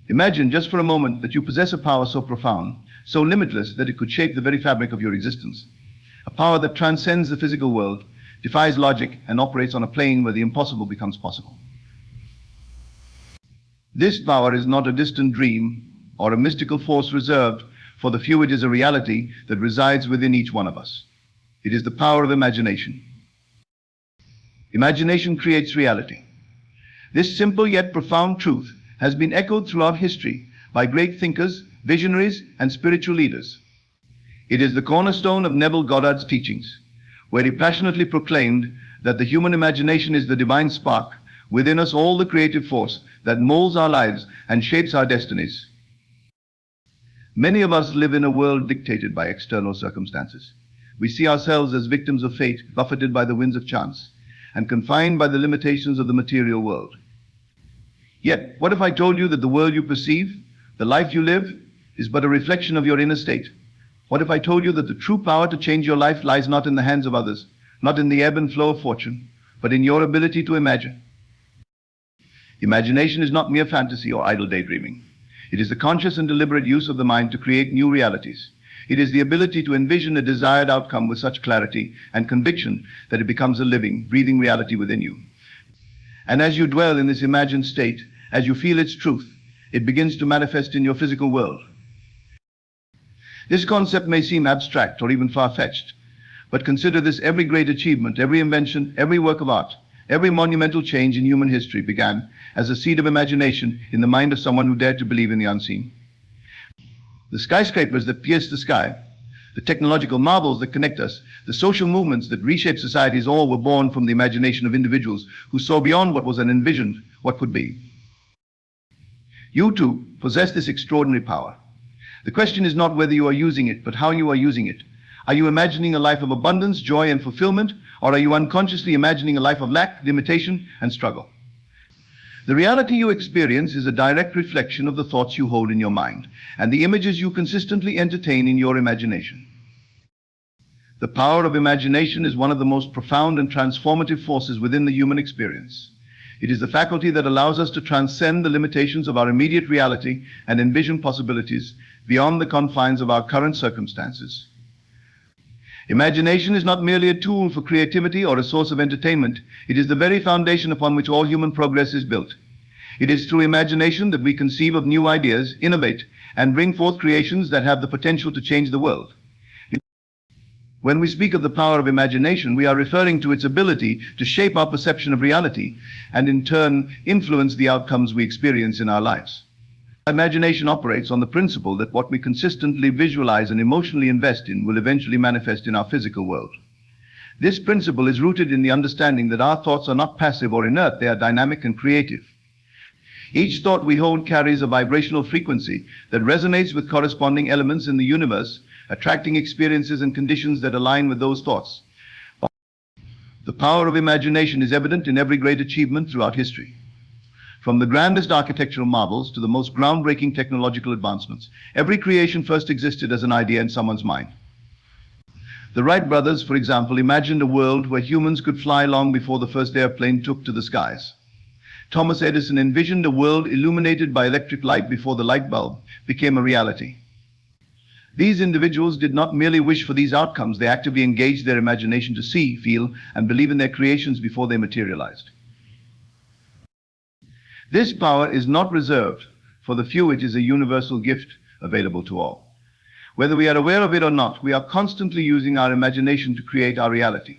Imagine just for a moment that you possess a power so profound, so limitless that it could shape the very fabric of your existence. A power that transcends the physical world, defies logic, and operates on a plane where the impossible becomes possible. This power is not a distant dream or a mystical force reserved for the few. It is a reality that resides within each one of us. It is the power of imagination. Imagination creates reality. This simple yet profound truth has been echoed throughout history by great thinkers, visionaries, and spiritual leaders. It is the cornerstone of Neville Goddard's teachings, where he passionately proclaimed that the human imagination is the divine spark within us, all the creative force that molds our lives and shapes our destinies. Many of us live in a world dictated by external circumstances. We see ourselves as victims of fate, buffeted by the winds of chance, and confined by the limitations of the material world. Yet, what if I told you that the world you perceive, the life you live, is but a reflection of your inner state? What if I told you that the true power to change your life lies not in the hands of others, not in the ebb and flow of fortune, but in your ability to imagine? Imagination is not mere fantasy or idle daydreaming. It is the conscious and deliberate use of the mind to create new realities. It is the ability to envision a desired outcome with such clarity and conviction that it becomes a living, breathing reality within you. And as you dwell in this imagined state, as you feel its truth, it begins to manifest in your physical world. This concept may seem abstract or even far-fetched, but consider this: every great achievement, every invention, every work of art, every monumental change in human history began as a seed of imagination in the mind of someone who dared to believe in the unseen. The skyscrapers that pierce the sky, the technological marvels that connect us, the social movements that reshape societies, all were born from the imagination of individuals who saw beyond what was and envisioned what could be. You too possess this extraordinary power. The question is not whether you are using it, but how you are using it. Are you imagining a life of abundance, joy, and fulfillment, or are you unconsciously imagining a life of lack, limitation, and struggle? The reality you experience is a direct reflection of the thoughts you hold in your mind and the images you consistently entertain in your imagination. The power of imagination is one of the most profound and transformative forces within the human experience. It is the faculty that allows us to transcend the limitations of our immediate reality and envision possibilities beyond the confines of our current circumstances. Imagination is not merely a tool for creativity or a source of entertainment. It is the very foundation upon which all human progress is built. It is through imagination that we conceive of new ideas, innovate, and bring forth creations that have the potential to change the world. When we speak of the power of imagination, we are referring to its ability to shape our perception of reality and in turn influence the outcomes we experience in our lives. Imagination operates on the principle that what we consistently visualize and emotionally invest in will eventually manifest in our physical world. This principle is rooted in the understanding that our thoughts are not passive or inert, they are dynamic and creative. Each thought we hold carries a vibrational frequency that resonates with corresponding elements in the universe, attracting experiences and conditions that align with those thoughts. The power of imagination is evident in every great achievement throughout history. From the grandest architectural marvels to the most groundbreaking technological advancements, every creation first existed as an idea in someone's mind. The Wright brothers, for example, imagined a world where humans could fly long before the first airplane took to the skies. Thomas Edison envisioned a world illuminated by electric light before the light bulb became a reality. These individuals did not merely wish for these outcomes, they actively engaged their imagination to see, feel, and believe in their creations before they materialized. This power is not reserved for the few, it is a universal gift available to all. Whether we are aware of it or not, we are constantly using our imagination to create our reality.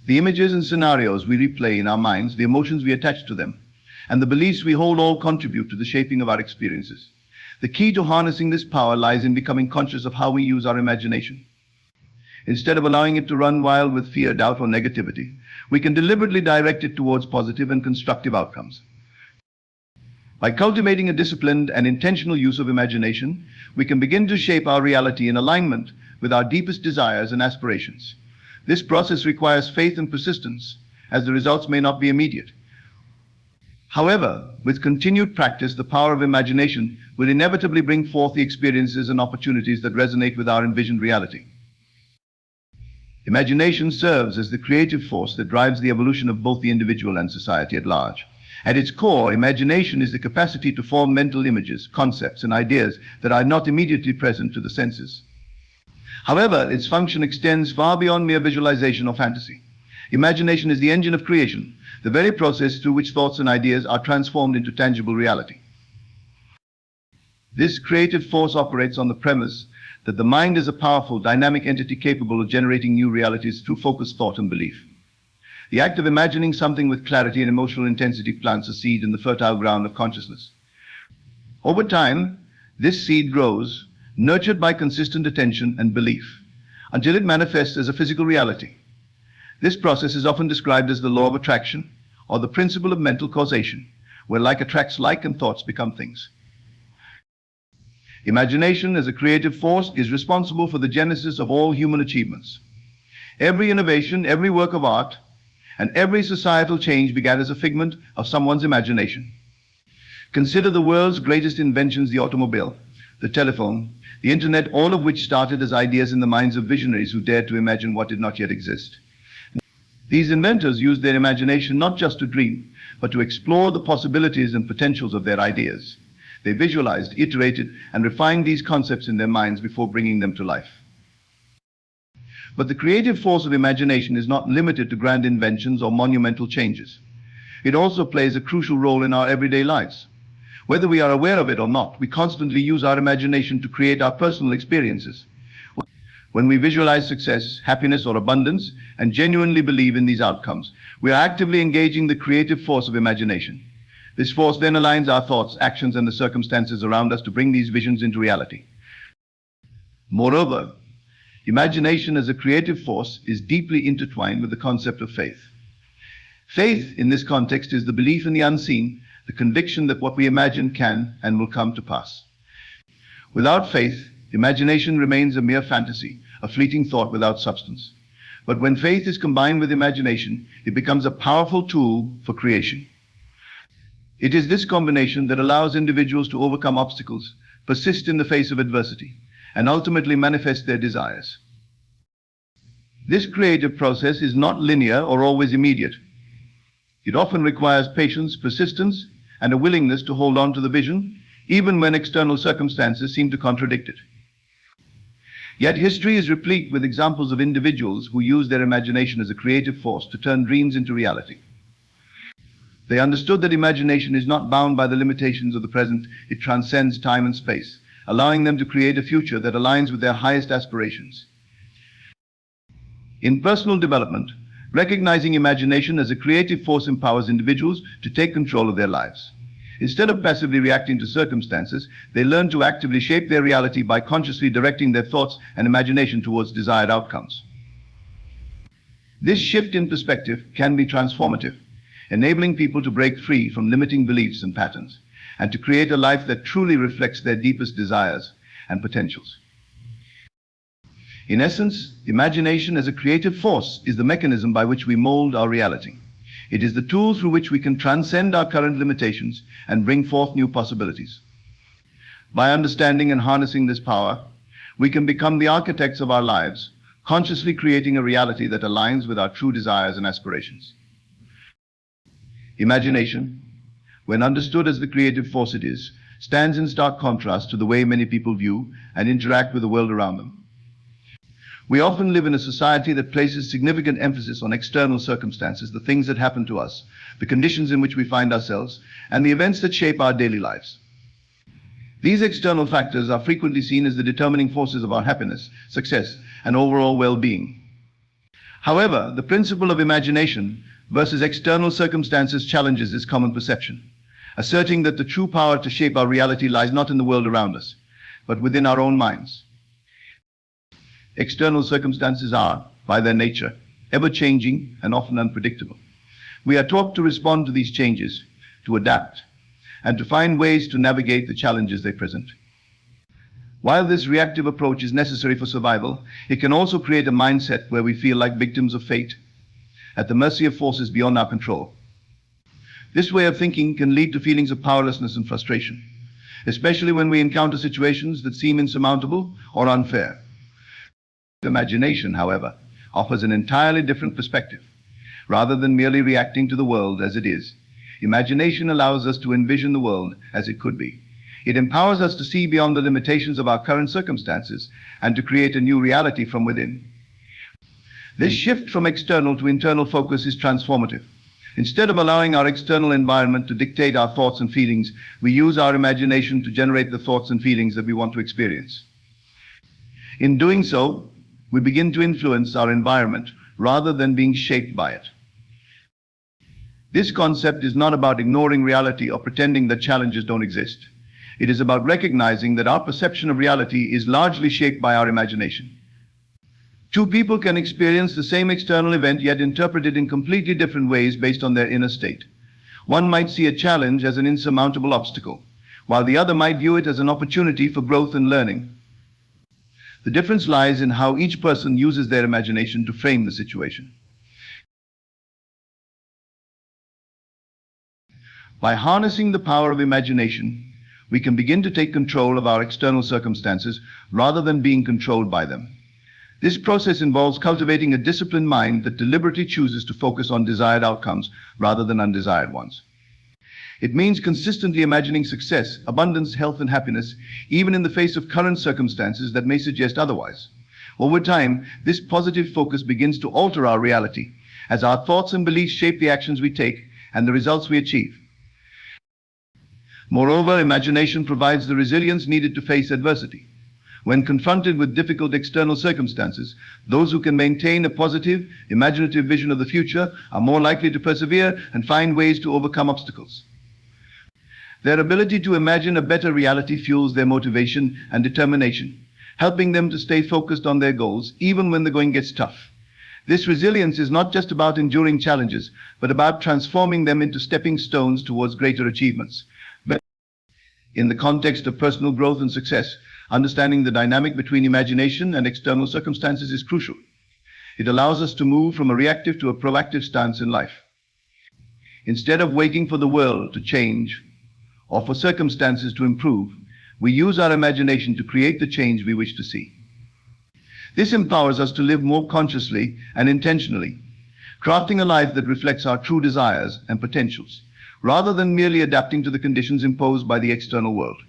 The images and scenarios we replay in our minds, the emotions we attach to them, and the beliefs we hold all contribute to the shaping of our experiences. The key to harnessing this power lies in becoming conscious of how we use our imagination. Instead of allowing it to run wild with fear, doubt, or negativity, we can deliberately direct it towards positive and constructive outcomes. By cultivating a disciplined and intentional use of imagination, we can begin to shape our reality in alignment with our deepest desires and aspirations. This process requires faith and persistence, as the results may not be immediate. However, with continued practice, the power of imagination will inevitably bring forth the experiences and opportunities that resonate with our envisioned reality. Imagination serves as the creative force that drives the evolution of both the individual and society at large. At its core, imagination is the capacity to form mental images, concepts, and ideas that are not immediately present to the senses. However, its function extends far beyond mere visualization or fantasy. Imagination is the engine of creation, the very process through which thoughts and ideas are transformed into tangible reality. This creative force operates on the premise that the mind is a powerful, dynamic entity capable of generating new realities through focused thought and belief. The act of imagining something with clarity and emotional intensity plants a seed in the fertile ground of consciousness. Over time, this seed grows, nurtured by consistent attention and belief, until it manifests as a physical reality. This process is often described as the law of attraction, or the principle of mental causation, where like attracts like and thoughts become things. Imagination as a creative force is responsible for the genesis of all human achievements. Every innovation, every work of art, and every societal change began as a figment of someone's imagination. Consider the world's greatest inventions, the automobile, the telephone, the internet, all of which started as ideas in the minds of visionaries who dared to imagine what did not yet exist. These inventors used their imagination not just to dream, but to explore the possibilities and potentials of their ideas. They visualized, iterated, and refined these concepts in their minds before bringing them to life. But the creative force of imagination is not limited to grand inventions or monumental changes. It also plays a crucial role in our everyday lives. Whether we are aware of it or not, we constantly use our imagination to create our personal experiences. When we visualize success, happiness, or abundance, and genuinely believe in these outcomes, we are actively engaging the creative force of imagination. This force then aligns our thoughts, actions, and the circumstances around us to bring these visions into reality. Moreover, imagination as a creative force is deeply intertwined with the concept of faith. Faith, in this context, is the belief in the unseen, the conviction that what we imagine can and will come to pass. Without faith, imagination remains a mere fantasy, a fleeting thought without substance. But when faith is combined with imagination, it becomes a powerful tool for creation. It is this combination that allows individuals to overcome obstacles, persist in the face of adversity, and ultimately manifest their desires. This creative process is not linear or always immediate. It often requires patience, persistence, and a willingness to hold on to the vision, even when external circumstances seem to contradict it. Yet history is replete with examples of individuals who use their imagination as a creative force to turn dreams into reality. They understood that imagination is not bound by the limitations of the present, it transcends time and space, allowing them to create a future that aligns with their highest aspirations. In personal development, recognizing imagination as a creative force empowers individuals to take control of their lives. Instead of passively reacting to circumstances, they learn to actively shape their reality by consciously directing their thoughts and imagination towards desired outcomes. This shift in perspective can be transformative, enabling people to break free from limiting beliefs and patterns, and to create a life that truly reflects their deepest desires and potentials. In essence, imagination as a creative force is the mechanism by which we mold our reality. It is the tool through which we can transcend our current limitations and bring forth new possibilities. By understanding and harnessing this power, we can become the architects of our lives, consciously creating a reality that aligns with our true desires and aspirations. Imagination, when understood as the creative force it is, stands in stark contrast to the way many people view and interact with the world around them. We often live in a society that places significant emphasis on external circumstances, the things that happen to us, the conditions in which we find ourselves, and the events that shape our daily lives. These external factors are frequently seen as the determining forces of our happiness, success, and overall well-being. However, the principle of imagination versus external circumstances challenges this common perception, asserting that the true power to shape our reality lies not in the world around us, but within our own minds. External circumstances are, by their nature, ever-changing and often unpredictable. We are taught to respond to these changes, to adapt, and to find ways to navigate the challenges they present. While this reactive approach is necessary for survival, it can also create a mindset where we feel like victims of fate, at the mercy of forces beyond our control. This way of thinking can lead to feelings of powerlessness and frustration, especially when we encounter situations that seem insurmountable or unfair. Imagination, however, offers an entirely different perspective. Rather than merely reacting to the world as it is, Imagination allows us to envision the world as it could be. It empowers us to see beyond the limitations of our current circumstances and to create a new reality from within. This shift from external to internal focus is transformative. Instead of allowing our external environment to dictate our thoughts and feelings, we use our imagination to generate the thoughts and feelings that we want to experience. In doing so, we begin to influence our environment rather than being shaped by it. This concept is not about ignoring reality or pretending that challenges don't exist. It is about recognizing that our perception of reality is largely shaped by our imagination. Two people can experience the same external event yet interpret it in completely different ways based on their inner state. One might see a challenge as an insurmountable obstacle, while the other might view it as an opportunity for growth and learning. The difference lies in how each person uses their imagination to frame the situation. By harnessing the power of imagination, we can begin to take control of our external circumstances rather than being controlled by them. This process involves cultivating a disciplined mind that deliberately chooses to focus on desired outcomes rather than undesired ones. It means consistently imagining success, abundance, health, and happiness, even in the face of current circumstances that may suggest otherwise. Over time, this positive focus begins to alter our reality, as our thoughts and beliefs shape the actions we take and the results we achieve. Moreover, imagination provides the resilience needed to face adversity. When confronted with difficult external circumstances, those who can maintain a positive, imaginative vision of the future are more likely to persevere and find ways to overcome obstacles. Their ability to imagine a better reality fuels their motivation and determination, helping them to stay focused on their goals even when the going gets tough. This resilience is not just about enduring challenges, but about transforming them into stepping stones towards greater achievements. But in the context of personal growth and success, understanding the dynamic between imagination and external circumstances is crucial. It allows us to move from a reactive to a proactive stance in life. Instead of waiting for the world to change or for circumstances to improve, we use our imagination to create the change we wish to see. This empowers us to live more consciously and intentionally, crafting a life that reflects our true desires and potentials, rather than merely adapting to the conditions imposed by the external world.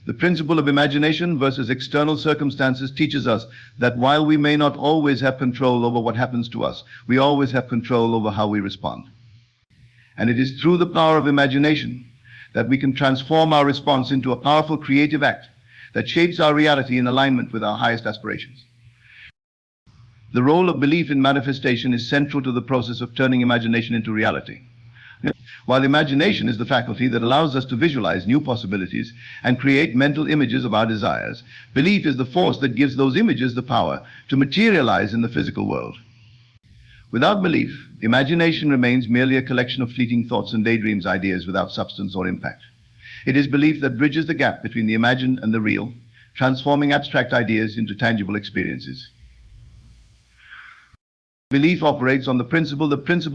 The principle of imagination versus external circumstances teaches us that while we may not always have control over what happens to us, we always have control over how we respond. And it is through the power of imagination that we can transform our response into a powerful creative act that shapes our reality in alignment with our highest aspirations. The role of belief in manifestation is central to the process of turning imagination into reality. While imagination is the faculty that allows us to visualize new possibilities and create mental images of our desires, belief is the force that gives those images the power to materialize in the physical world. Without belief, imagination remains merely a collection of fleeting thoughts and daydreams, ideas without substance or impact. It is belief that bridges the gap between the imagined and the real, transforming abstract ideas into tangible experiences. Belief operates on the principle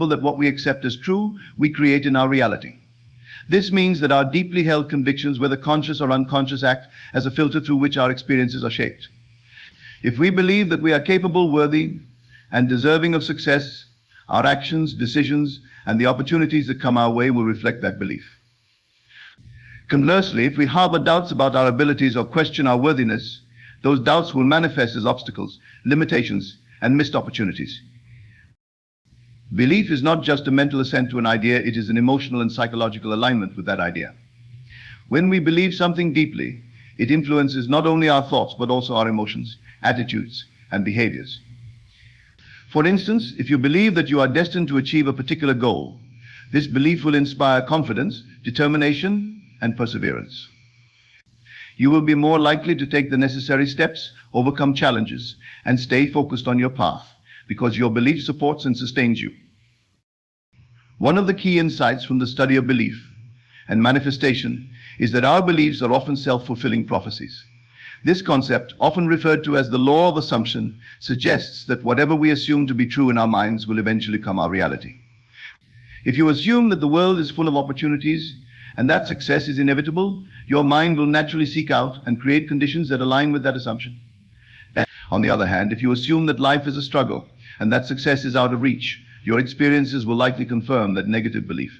that what we accept as true, we create in our reality. This means that our deeply held convictions, whether conscious or unconscious, act as a filter through which our experiences are shaped. If we believe that we are capable, worthy, and deserving of success, our actions, decisions, and the opportunities that come our way will reflect that belief. Conversely, if we harbor doubts about our abilities or question our worthiness, those doubts will manifest as obstacles, limitations, and missed opportunities. Belief is not just a mental assent to an idea, it is an emotional and psychological alignment with that idea. When we believe something deeply, it influences not only our thoughts, but also our emotions, attitudes, and behaviors. For instance, if you believe that you are destined to achieve a particular goal, this belief will inspire confidence, determination, and perseverance. You will be more likely to take the necessary steps, overcome challenges, and stay focused on your path, because your belief supports and sustains you. One of the key insights from the study of belief and manifestation is that our beliefs are often self-fulfilling prophecies. This concept, often referred to as the law of assumption, suggests that whatever we assume to be true in our minds will eventually become our reality. If you assume that the world is full of opportunities and that success is inevitable, your mind will naturally seek out and create conditions that align with that assumption. On the other hand, if you assume that life is a struggle and that success is out of reach, your experiences will likely confirm that negative belief.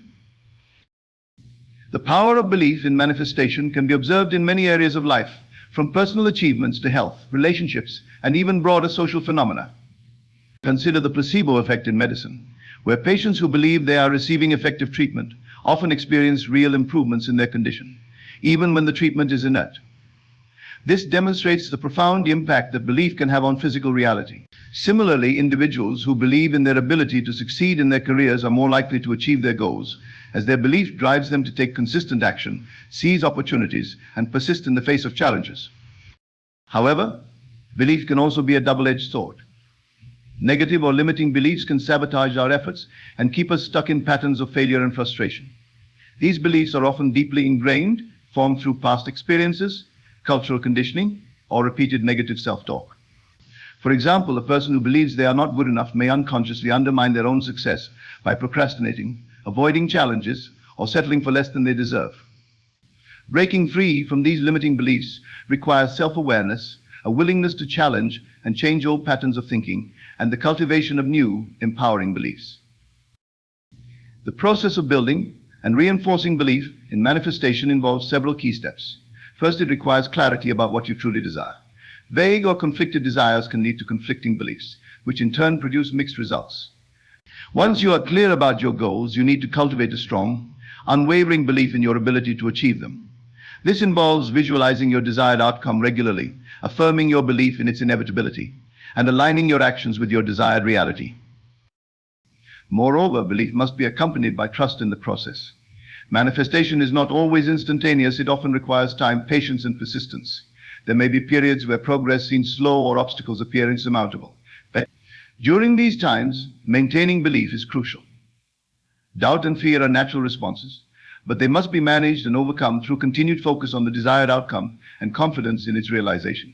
The power of belief in manifestation can be observed in many areas of life, from personal achievements to health, relationships, and even broader social phenomena. Consider the placebo effect in medicine, where patients who believe they are receiving effective treatment often experience real improvements in their condition, even when the treatment is inert. This demonstrates the profound impact that belief can have on physical reality. Similarly, individuals who believe in their ability to succeed in their careers are more likely to achieve their goals, as their belief drives them to take consistent action, seize opportunities, and persist in the face of challenges. However, belief can also be a double-edged sword. Negative or limiting beliefs can sabotage our efforts and keep us stuck in patterns of failure and frustration. These beliefs are often deeply ingrained, formed through past experiences, cultural conditioning, or repeated negative self-talk. For example, a person who believes they are not good enough may unconsciously undermine their own success by procrastinating, avoiding challenges, or settling for less than they deserve. Breaking free from these limiting beliefs requires self-awareness, a willingness to challenge and change old patterns of thinking, and the cultivation of new, empowering beliefs. The process of building and reinforcing belief in manifestation involves several key steps. First, it requires clarity about what you truly desire. Vague or conflicted desires can lead to conflicting beliefs, which in turn produce mixed results. Once you are clear about your goals, you need to cultivate a strong, unwavering belief in your ability to achieve them. This involves visualizing your desired outcome regularly, affirming your belief in its inevitability, and aligning your actions with your desired reality. Moreover, belief must be accompanied by trust in the process. Manifestation is not always instantaneous. It often requires time, patience, and persistence. There may be periods where progress seems slow or obstacles appear insurmountable. But during these times, maintaining belief is crucial. Doubt and fear are natural responses, but they must be managed and overcome through continued focus on the desired outcome and confidence in its realization.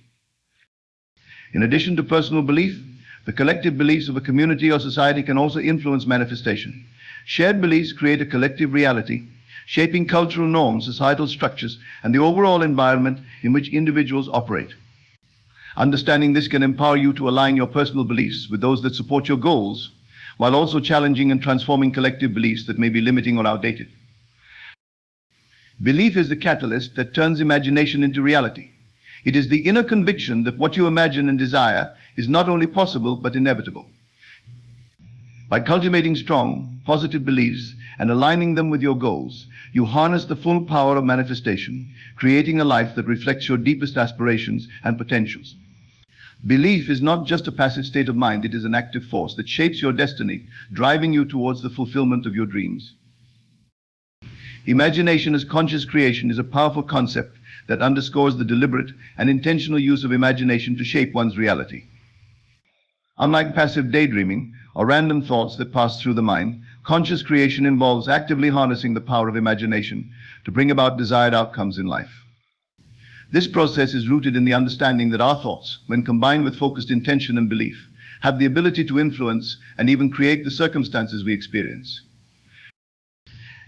In addition to personal belief, the collective beliefs of a community or society can also influence manifestation. Shared beliefs create a collective reality, shaping cultural norms, societal structures, and the overall environment in which individuals operate. Understanding this can empower you to align your personal beliefs with those that support your goals, while also challenging and transforming collective beliefs that may be limiting or outdated. Belief is the catalyst that turns imagination into reality. It is the inner conviction that what you imagine and desire is not only possible but inevitable. By cultivating strong, positive beliefs and aligning them with your goals, you harness the full power of manifestation, creating a life that reflects your deepest aspirations and potentials. Belief is not just a passive state of mind, it is an active force that shapes your destiny, driving you towards the fulfillment of your dreams. Imagination as conscious creation is a powerful concept that underscores the deliberate and intentional use of imagination to shape one's reality. Unlike passive daydreaming or random thoughts that pass through the mind, conscious creation involves actively harnessing the power of imagination to bring about desired outcomes in life. This process is rooted in the understanding that our thoughts, when combined with focused intention and belief, have the ability to influence and even create the circumstances we experience.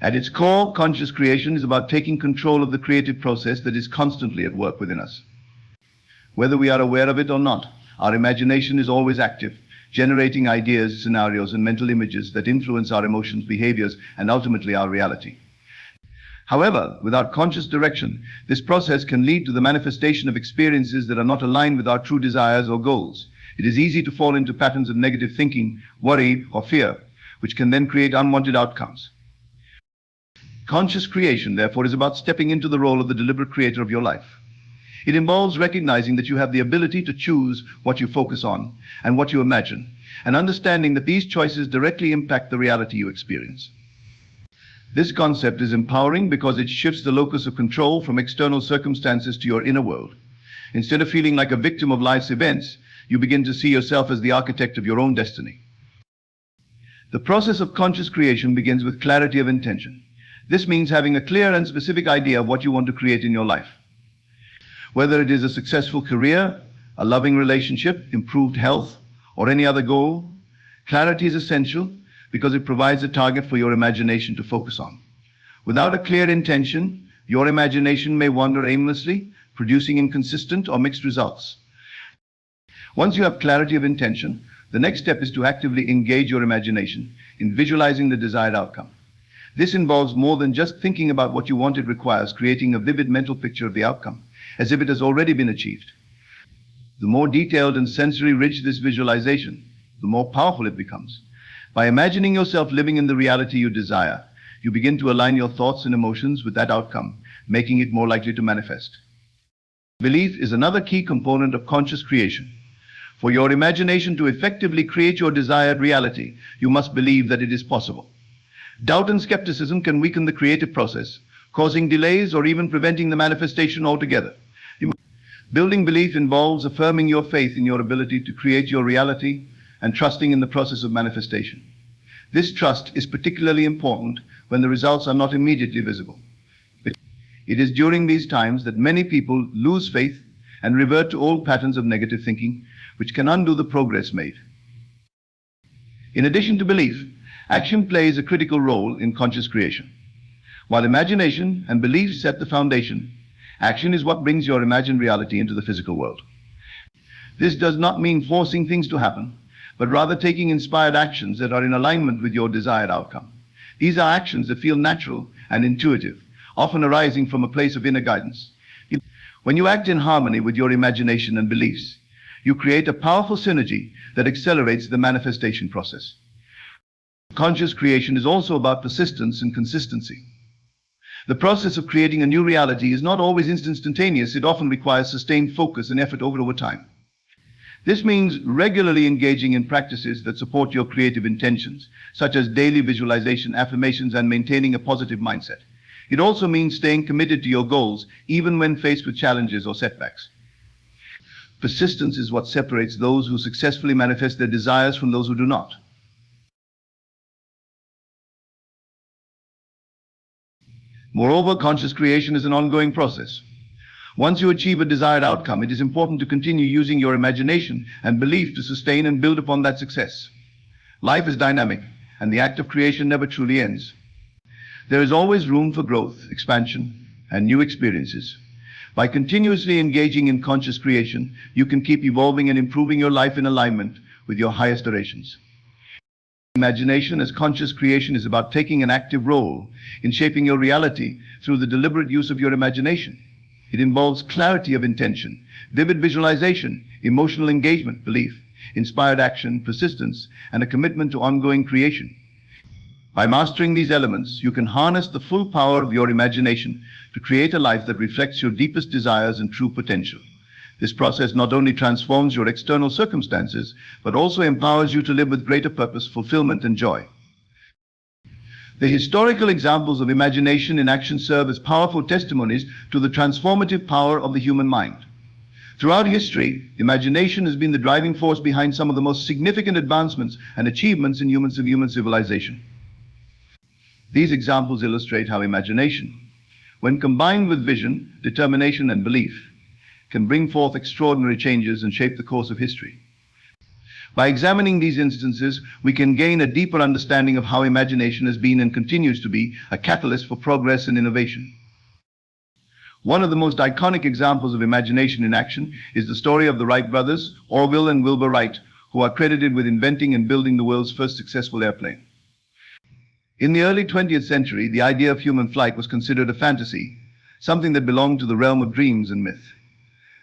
At its core, conscious creation is about taking control of the creative process that is constantly at work within us. Whether we are aware of it or not, our imagination is always active, generating ideas, scenarios, and mental images that influence our emotions, behaviors, and ultimately our reality. However, without conscious direction, this process can lead to the manifestation of experiences that are not aligned with our true desires or goals. It is easy to fall into patterns of negative thinking, worry, or fear, which can then create unwanted outcomes. Conscious creation, therefore, is about stepping into the role of the deliberate creator of your life. It involves recognizing that you have the ability to choose what you focus on and what you imagine, and understanding that these choices directly impact the reality you experience. This concept is empowering because it shifts the locus of control from external circumstances to your inner world. Instead of feeling like a victim of life's events, you begin to see yourself as the architect of your own destiny. The process of conscious creation begins with clarity of intention. This means having a clear and specific idea of what you want to create in your life. Whether it is a successful career, a loving relationship, improved health, or any other goal, clarity is essential because it provides a target for your imagination to focus on. Without a clear intention, your imagination may wander aimlessly, producing inconsistent or mixed results. Once you have clarity of intention, The next step is to actively engage your imagination in visualizing the desired outcome. This involves more than just thinking about what you want. It requires creating a vivid mental picture of the outcome, as if it has already been achieved. The more detailed and sensory rich this visualization, the more powerful it becomes. By imagining yourself living in the reality you desire, you begin to align your thoughts and emotions with that outcome, making it more likely to manifest. Belief is another key component of conscious creation. For your imagination to effectively create your desired reality, you must believe that it is possible. Doubt and skepticism can weaken the creative process, causing delays or even preventing the manifestation altogether. Building belief involves affirming your faith in your ability to create your reality and trusting in the process of manifestation. This trust is particularly important when the results are not immediately visible. It is during these times that many people lose faith and revert to old patterns of negative thinking, which can undo the progress made. In addition to belief, action plays a critical role in conscious creation. While imagination and belief set the foundation, action is what brings your imagined reality into the physical world. This does not mean forcing things to happen, but rather taking inspired actions that are in alignment with your desired outcome. These are actions that feel natural and intuitive, often arising from a place of inner guidance. When you act in harmony with your imagination and beliefs, you create a powerful synergy that accelerates the manifestation process. Conscious creation is also about persistence and consistency. The process of creating a new reality is not always instantaneous. It often requires sustained focus and effort over time. This means regularly engaging in practices that support your creative intentions, such as daily visualization, affirmations, and maintaining a positive mindset. It also means staying committed to your goals, even when faced with challenges or setbacks. Persistence is what separates those who successfully manifest their desires from those who do not. Moreover, conscious creation is an ongoing process. Once you achieve a desired outcome, it is important to continue using your imagination and belief to sustain and build upon that success. Life is dynamic, and the act of creation never truly ends. There is always room for growth, expansion, and new experiences. By continuously engaging in conscious creation, you can keep evolving and improving your life in alignment with your highest aspirations. Imagination as conscious creation is about taking an active role in shaping your reality through the deliberate use of your imagination. It involves clarity of intention, vivid visualization, emotional engagement, belief, inspired action, persistence, and a commitment to ongoing creation. By mastering these elements, you can harness the full power of your imagination to create a life that reflects your deepest desires and true potential. This process not only transforms your external circumstances, but also empowers you to live with greater purpose, fulfillment, and joy. The historical examples of imagination in action serve as powerful testimonies to the transformative power of the human mind. Throughout history, imagination has been the driving force behind some of the most significant advancements and achievements in human civilization. These examples illustrate how imagination, when combined with vision, determination, and belief, can bring forth extraordinary changes and shape the course of history. By examining these instances, we can gain a deeper understanding of how imagination has been and continues to be a catalyst for progress and innovation. One of the most iconic examples of imagination in action is the story of the Wright brothers, Orville and Wilbur Wright, who are credited with inventing and building the world's first successful airplane. In the early 20th century, the idea of human flight was considered a fantasy, something that belonged to the realm of dreams and myth.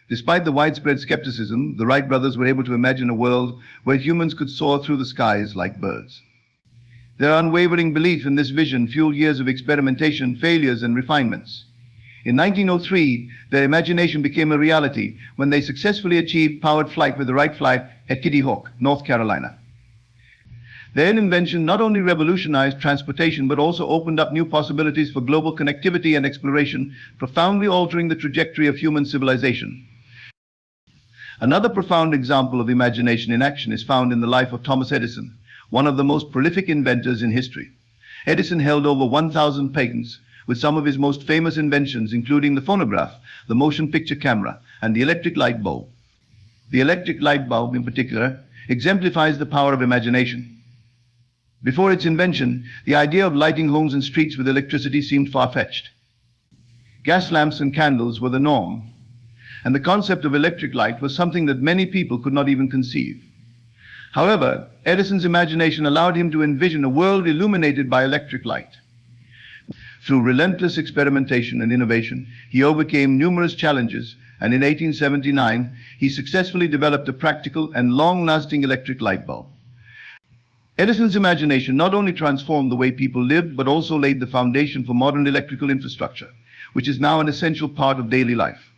Despite the widespread skepticism, the Wright brothers were able to imagine a world where humans could soar through the skies like birds. Their unwavering belief in this vision fueled years of experimentation, failures, and refinements. In 1903, their imagination became a reality when they successfully achieved powered flight with the Wright flight at Kitty Hawk, North Carolina. Their invention not only revolutionized transportation, but also opened up new possibilities for global connectivity and exploration, profoundly altering the trajectory of human civilization. Another profound example of imagination in action is found in the life of Thomas Edison, one of the most prolific inventors in history. Edison held over 1,000 patents, with some of his most famous inventions including the phonograph, the motion picture camera, and the electric light bulb. The electric light bulb, in particular, exemplifies the power of imagination. Before its invention, the idea of lighting homes and streets with electricity seemed far-fetched. Gas lamps and candles were the norm, and the concept of electric light was something that many people could not even conceive. However, Edison's imagination allowed him to envision a world illuminated by electric light. Through relentless experimentation and innovation, he overcame numerous challenges, and in 1879, he successfully developed a practical and long-lasting electric light bulb. Edison's imagination not only transformed the way people lived, but also laid the foundation for modern electrical infrastructure, which is now an essential part of daily life.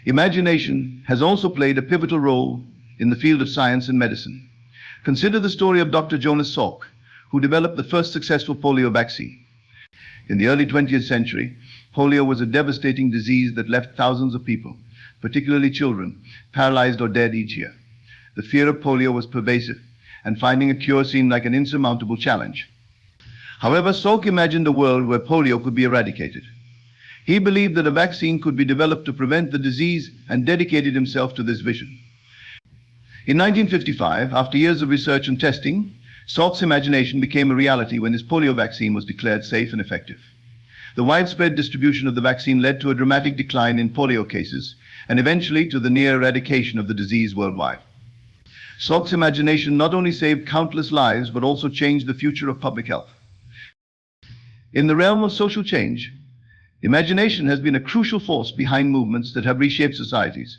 Imagination has also played a pivotal role in the field of science and medicine. Consider the story of Dr. Jonas Salk, who developed the first successful polio vaccine. In the early 20th century, polio was a devastating disease that left thousands of people, particularly children, paralyzed or dead each year. The fear of polio was pervasive, and finding a cure seemed like an insurmountable challenge. However, Salk imagined a world where polio could be eradicated. He believed that a vaccine could be developed to prevent the disease and dedicated himself to this vision. In 1955, after years of research and testing, Salk's imagination became a reality when his polio vaccine was declared safe and effective. The widespread distribution of the vaccine led to a dramatic decline in polio cases and eventually to the near eradication of the disease worldwide. Salk's imagination not only saved countless lives but also changed the future of public health. In the realm of social change, imagination has been a crucial force behind movements that have reshaped societies.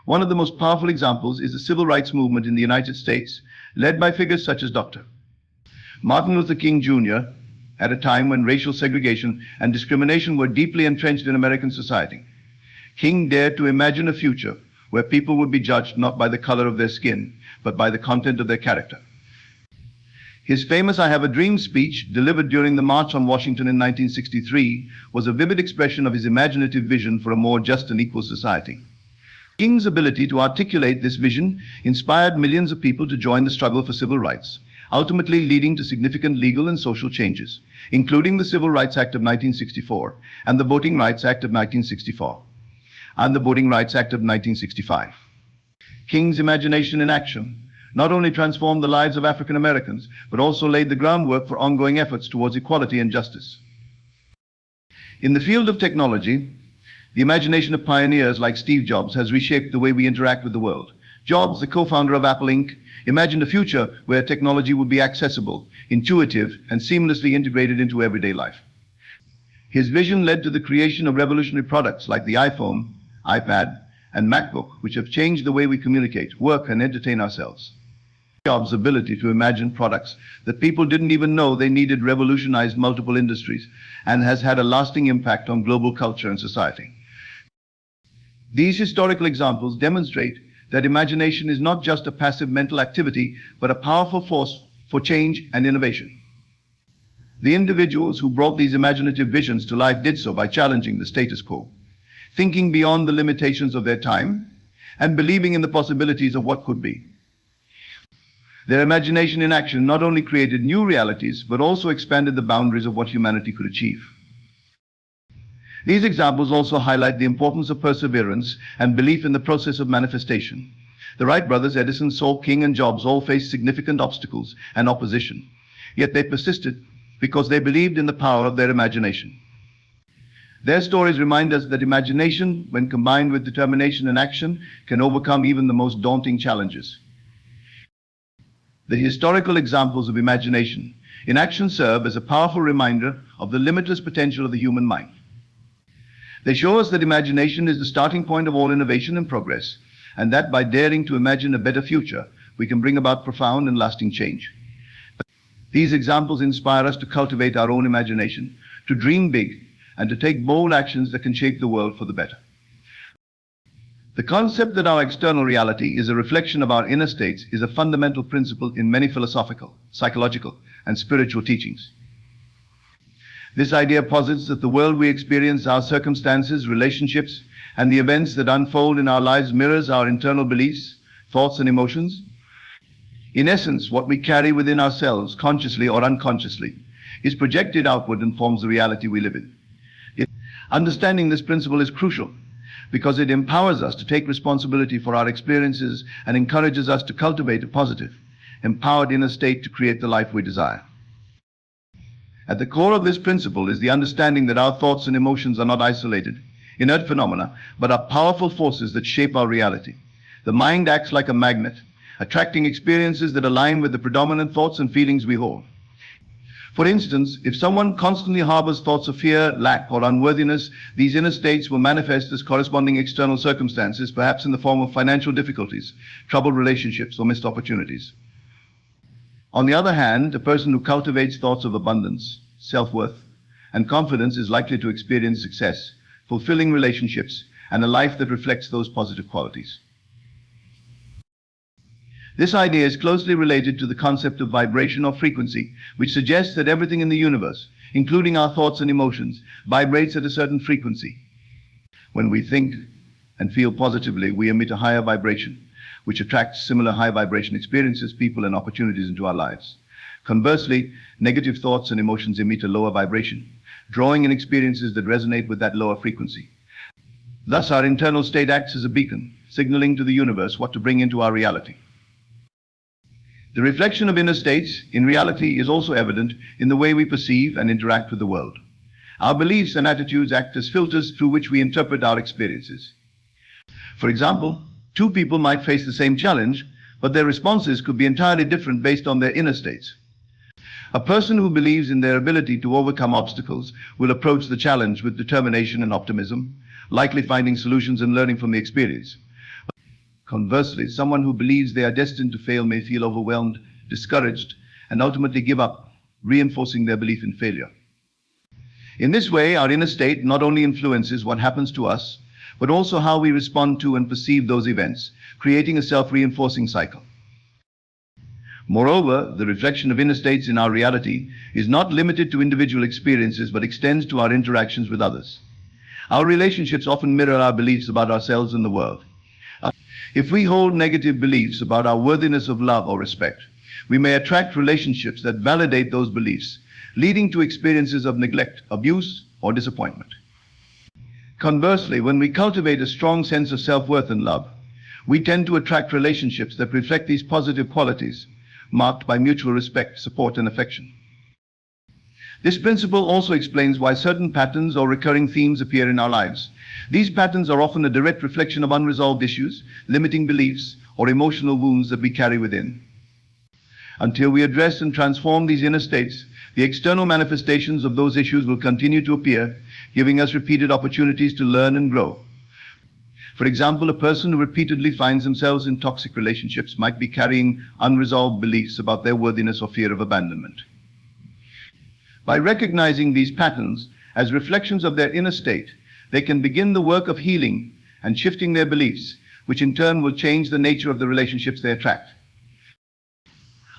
One of the most powerful examples is the civil rights movement in the United States, led by figures such as Dr. Martin Luther King Jr., at a time when racial segregation and discrimination were deeply entrenched in American society. King dared to imagine a future where people would be judged not by the color of their skin, but by the content of their character. His famous "I Have a Dream" speech, delivered during the March on Washington in 1963, was a vivid expression of his imaginative vision for a more just and equal society. King's ability to articulate this vision inspired millions of people to join the struggle for civil rights, ultimately leading to significant legal and social changes, including the Civil Rights Act of 1964 and the Voting Rights Act of 1964 and the Voting Rights Act of 1965. King's imagination in action not only transformed the lives of African Americans, but also laid the groundwork for ongoing efforts towards equality and justice. In the field of technology, the imagination of pioneers like Steve Jobs has reshaped the way we interact with the world. Jobs, the co-founder of Apple Inc., imagined a future where technology would be accessible, intuitive, and seamlessly integrated into everyday life. His vision led to the creation of revolutionary products like the iPhone, iPad, and MacBook, which have changed the way we communicate, work, and entertain ourselves. Jobs' ability to imagine products that people didn't even know they needed revolutionized multiple industries and has had a lasting impact on global culture and society. These historical examples demonstrate that imagination is not just a passive mental activity, but a powerful force for change and innovation. The individuals who brought these imaginative visions to life did so by challenging the status quo, thinking beyond the limitations of their time, and believing in the possibilities of what could be. Their imagination in action not only created new realities, but also expanded the boundaries of what humanity could achieve. These examples also highlight the importance of perseverance and belief in the process of manifestation. The Wright brothers, Edison, Salk, King, and Jobs, all faced significant obstacles and opposition, yet they persisted because they believed in the power of their imagination. Their stories remind us that imagination, when combined with determination and action, can overcome even the most daunting challenges. The historical examples of imagination in action serve as a powerful reminder of the limitless potential of the human mind. They show us that imagination is the starting point of all innovation and progress, and that by daring to imagine a better future, we can bring about profound and lasting change. These examples inspire us to cultivate our own imagination, to dream big, and to take bold actions that can shape the world for the better. The concept that our external reality is a reflection of our inner states is a fundamental principle in many philosophical, psychological, and spiritual teachings. This idea posits that the world we experience, our circumstances, relationships, and the events that unfold in our lives mirrors our internal beliefs, thoughts, and emotions. In essence, what we carry within ourselves, consciously or unconsciously, is projected outward and forms the reality we live in. Understanding this principle is crucial because it empowers us to take responsibility for our experiences and encourages us to cultivate a positive, empowered inner state to create the life we desire. At the core of this principle is the understanding that our thoughts and emotions are not isolated, inert phenomena, but are powerful forces that shape our reality. The mind acts like a magnet, attracting experiences that align with the predominant thoughts and feelings we hold. For instance, if someone constantly harbors thoughts of fear, lack, or unworthiness, these inner states will manifest as corresponding external circumstances, perhaps in the form of financial difficulties, troubled relationships, or missed opportunities. On the other hand, a person who cultivates thoughts of abundance, self-worth, and confidence is likely to experience success, fulfilling relationships, and a life that reflects those positive qualities. This idea is closely related to the concept of vibration or frequency, which suggests that everything in the universe, including our thoughts and emotions, vibrates at a certain frequency. When we think and feel positively, we emit a higher vibration, which attracts similar high vibration experiences, people, and opportunities into our lives. Conversely, negative thoughts and emotions emit a lower vibration, drawing in experiences that resonate with that lower frequency. Thus, our internal state acts as a beacon, signaling to the universe what to bring into our reality. The reflection of inner states, in reality, is also evident in the way we perceive and interact with the world. Our beliefs and attitudes act as filters through which we interpret our experiences. For example, two people might face the same challenge, but their responses could be entirely different based on their inner states. A person who believes in their ability to overcome obstacles will approach the challenge with determination and optimism, likely finding solutions and learning from the experience. Conversely, someone who believes they are destined to fail may feel overwhelmed, discouraged, and ultimately give up, reinforcing their belief in failure. In this way, our inner state not only influences what happens to us, but also how we respond to and perceive those events, creating a self-reinforcing cycle. Moreover, the reflection of inner states in our reality is not limited to individual experiences, but extends to our interactions with others. Our relationships often mirror our beliefs about ourselves and the world. If we hold negative beliefs about our worthiness of love or respect, we may attract relationships that validate those beliefs, leading to experiences of neglect, abuse, or disappointment. Conversely, when we cultivate a strong sense of self-worth and love, we tend to attract relationships that reflect these positive qualities, marked by mutual respect, support, and affection. This principle also explains why certain patterns or recurring themes appear in our lives. These patterns are often a direct reflection of unresolved issues, limiting beliefs, or emotional wounds that we carry within. Until we address and transform these inner states, the external manifestations of those issues will continue to appear, giving us repeated opportunities to learn and grow. For example, a person who repeatedly finds themselves in toxic relationships might be carrying unresolved beliefs about their worthiness or fear of abandonment. By recognizing these patterns as reflections of their inner state, they can begin the work of healing and shifting their beliefs, which in turn will change the nature of the relationships they attract.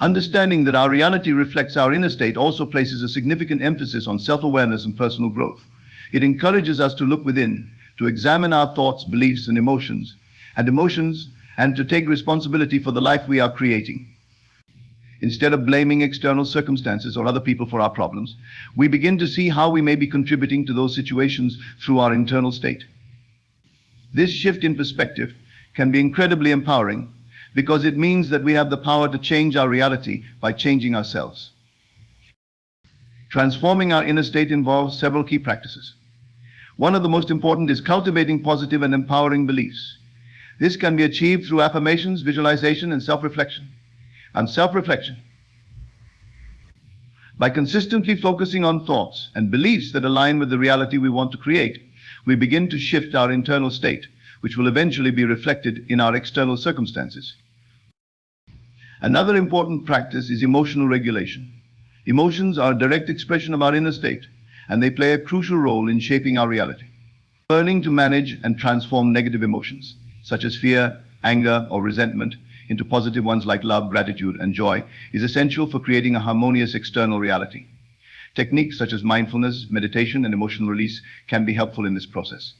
Understanding that our reality reflects our inner state also places a significant emphasis on self-awareness and personal growth. It encourages us to look within, to examine our thoughts, beliefs, and emotions, and to take responsibility for the life we are creating. Instead of blaming external circumstances or other people for our problems, we begin to see how we may be contributing to those situations through our internal state. This shift in perspective can be incredibly empowering because it means that we have the power to change our reality by changing ourselves. Transforming our inner state involves several key practices. One of the most important is cultivating positive and empowering beliefs. This can be achieved through affirmations, visualization, and self-reflection. By consistently focusing on thoughts and beliefs that align with the reality we want to create, we begin to shift our internal state, which will eventually be reflected in our external circumstances. Another important practice is emotional regulation. Emotions are a direct expression of our inner state, and they play a crucial role in shaping our reality. Learning to manage and transform negative emotions, such as fear, anger, or resentment, into positive ones like love, gratitude, and joy, is essential for creating a harmonious external reality. Techniques such as mindfulness, meditation, and emotional release can be helpful in this process.